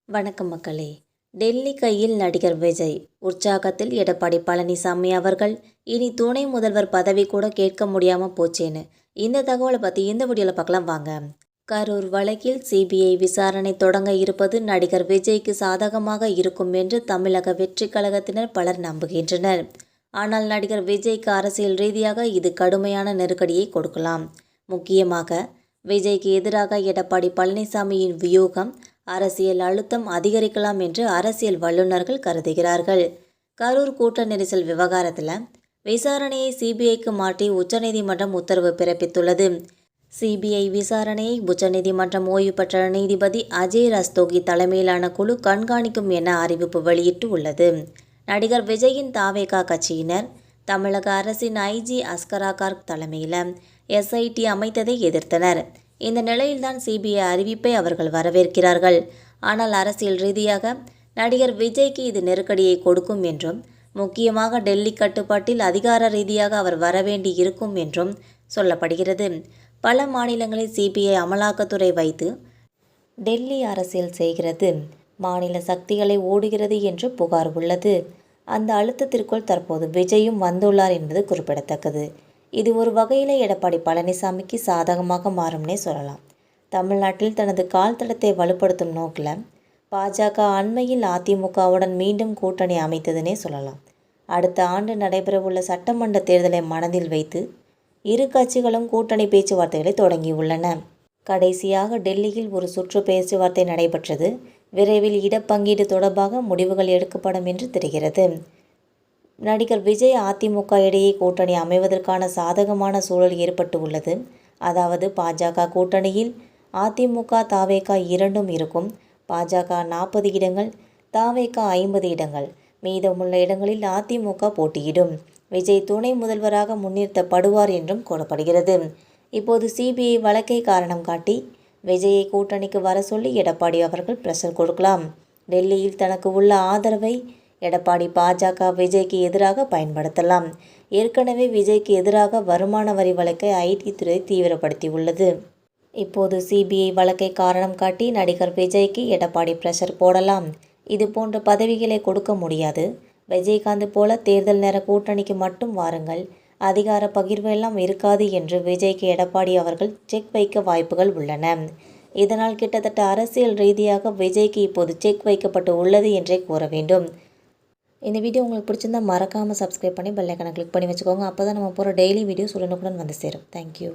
வணக்கம் மக்களே. டெல்லி கையில் நடிகர் விஜய். உற்சாகத்தில் எடப்பாடி பழனிசாமி அவர்கள் இனி துணை முதல்வர் பதவி கூட கேட்க முடியாமல் போச்சேன்னு இந்த தகவலை பற்றி இந்த வீடியோவில் பார்க்கலாம் வாங்க. கரூர் வழக்கில் சிபிஐ விசாரணை தொடங்க இருப்பது நடிகர் விஜய்க்கு சாதகமாக இருக்கும் என்று தமிழக வெற்றி கழகத்தினர் பலர் நம்புகின்றனர். ஆனால் நடிகர் விஜய்க்கு அரசியல் ரீதியாக இது கடுமையான நெருக்கடியை கொடுக்கலாம். முக்கியமாக விஜய்க்கு எதிராக எடப்பாடி பழனிசாமியின் வியூகம் அரசியல் அழுத்தம் அதிகரிக்கலாம் என்று அரசியல் வல்லுநர்கள் கருதுகிறார்கள். கரூர் கூட்ட நெரிசல் விவகாரத்தில் விசாரணையை சிபிஐக்கு மாற்றி உச்சநீதிமன்றம் உத்தரவு பிறப்பித்துள்ளது. சிபிஐ விசாரணையை உச்சநீதிமன்றம் ஓய்வு பெற்ற நீதிபதி அஜய் ரஸ்தோகி தலைமையிலான குழு கண்காணிக்கும் என அறிவிப்பு வெளியிட்டு உள்ளது. நடிகர் விஜயின் தாவேகா கட்சியினர் தமிழக அரசின் ஐஜி அஸ்கரா கார்க் தலைமையில் எஸ்ஐடி அமைத்ததை எதிர்த்தனர். இந்த நிலையில்தான் சிபிஐ அறிவிப்பை அவர்கள் வரவேற்கிறார்கள். ஆனால் அரசியல் ரீதியாக நடிகர் விஜய்க்கு இது நெருக்கடியை கொடுக்கும் என்றும், முக்கியமாக டெல்லி கட்டுப்பாட்டில் அதிகார ரீதியாக அவர் வரவேண்டி இருக்கும் என்றும் சொல்லப்படுகிறது. பல மாநிலங்களில் சிபிஐ அமலாக்கத்துறை வைத்து டெல்லி அரசியல் செய்கிறது, மாநில சக்திகளை ஓடுகிறது என்று புகார் உள்ளது. அந்த அழுத்தத்திற்குள் தற்போது விஜயும் வந்துள்ளார் என்பது குறிப்பிடத்தக்கது. இது ஒரு வகையில் எடப்பாடி பழனிசாமிக்கு சாதகமாக மாறும்னே சொல்லலாம். தமிழ்நாட்டில் தனது கால் தடத்தை வலுப்படுத்தும் நோக்கில் பாஜக அண்மையில் அதிமுகவுடன் மீண்டும் கூட்டணி அமைத்ததுனே சொல்லலாம். அடுத்த ஆண்டு நடைபெறவுள்ள சட்டமன்ற தேர்தலை மனதில் வைத்து இரு கட்சிகளும் கூட்டணி பேச்சுவார்த்தைகளை தொடங்கியுள்ளன. கடைசியாக டெல்லியில் ஒரு சுற்று பேச்சுவார்த்தை நடைபெற்றது. விரைவில் இடப்பங்கீடு தொடர்பாக முடிவுகள் எடுக்கப்படும் என்று தெரிகிறது. நடிகர் விஜய் அதிமுக இடையே கூட்டணி அமைவதற்கான சாதகமான சூழல் ஏற்பட்டு உள்ளது. அதாவது பாஜக கூட்டணியில் அதிமுக தாவேகா இரண்டும் இருக்கும். பாஜக 40 இடங்கள், தாவேகா 50 இடங்கள். மீதமுள்ள இடங்களில் அதிமுக போட்டியிடும். விஜய் துணை முதல்வராக முன்னிறுத்தப்படுவார் என்றும் கூறப்படுகிறது. இப்போது சிபிஐ வழக்கை காரணம் காட்டி விஜயை கூட்டணிக்கு வர சொல்லி எடப்பாடி அவர்கள் பிரஷர் கொடுக்கலாம். டெல்லியில் தனக்கு உள்ள ஆதரவை எடப்பாடி பாஜக விஜய்க்கு எதிராக பயன்படுத்தலாம். ஏற்கனவே விஜய்க்கு எதிராக வருமான வரி வழக்கை ஐடி துறை தீவிரப்படுத்தி உள்ளது. இப்போது சிபிஐ வழக்கை காரணம் காட்டி நடிகர் விஜய்க்கு எடப்பாடி பிரஷர் போடலாம். இது போன்ற பதவிகளை கொடுக்க முடியாது. விஜயகாந்த் போல தேர்தல் நேர கூட்டணிக்கு மட்டும் வாருங்கள், அதிகார பகிர்வு எல்லாம் இருக்காது என்று விஜய்க்கு எடப்பாடி அவர்கள் செக் வைக்க வாய்ப்புகள் உள்ளன. இதனால் கிட்டத்தட்ட அரசியல் ரீதியாக விஜய்க்கு இப்போது செக் வைக்கப்பட்டு உள்ளது என்றே கூற வேண்டும். இந்த வீடியோ உங்களுக்கு பிடிச்சிருந்தா மறக்காமல் சப்ஸ்கிரைப் பண்ணி பெல் ஐகானை கிளிக் பண்ணி வச்சுக்கோங்க. அப்போ தான் நம்ம போகிற டெய்லி வீடியோஸ் உடனுக்குடன் வந்து சேரும். தேங்க்யூ.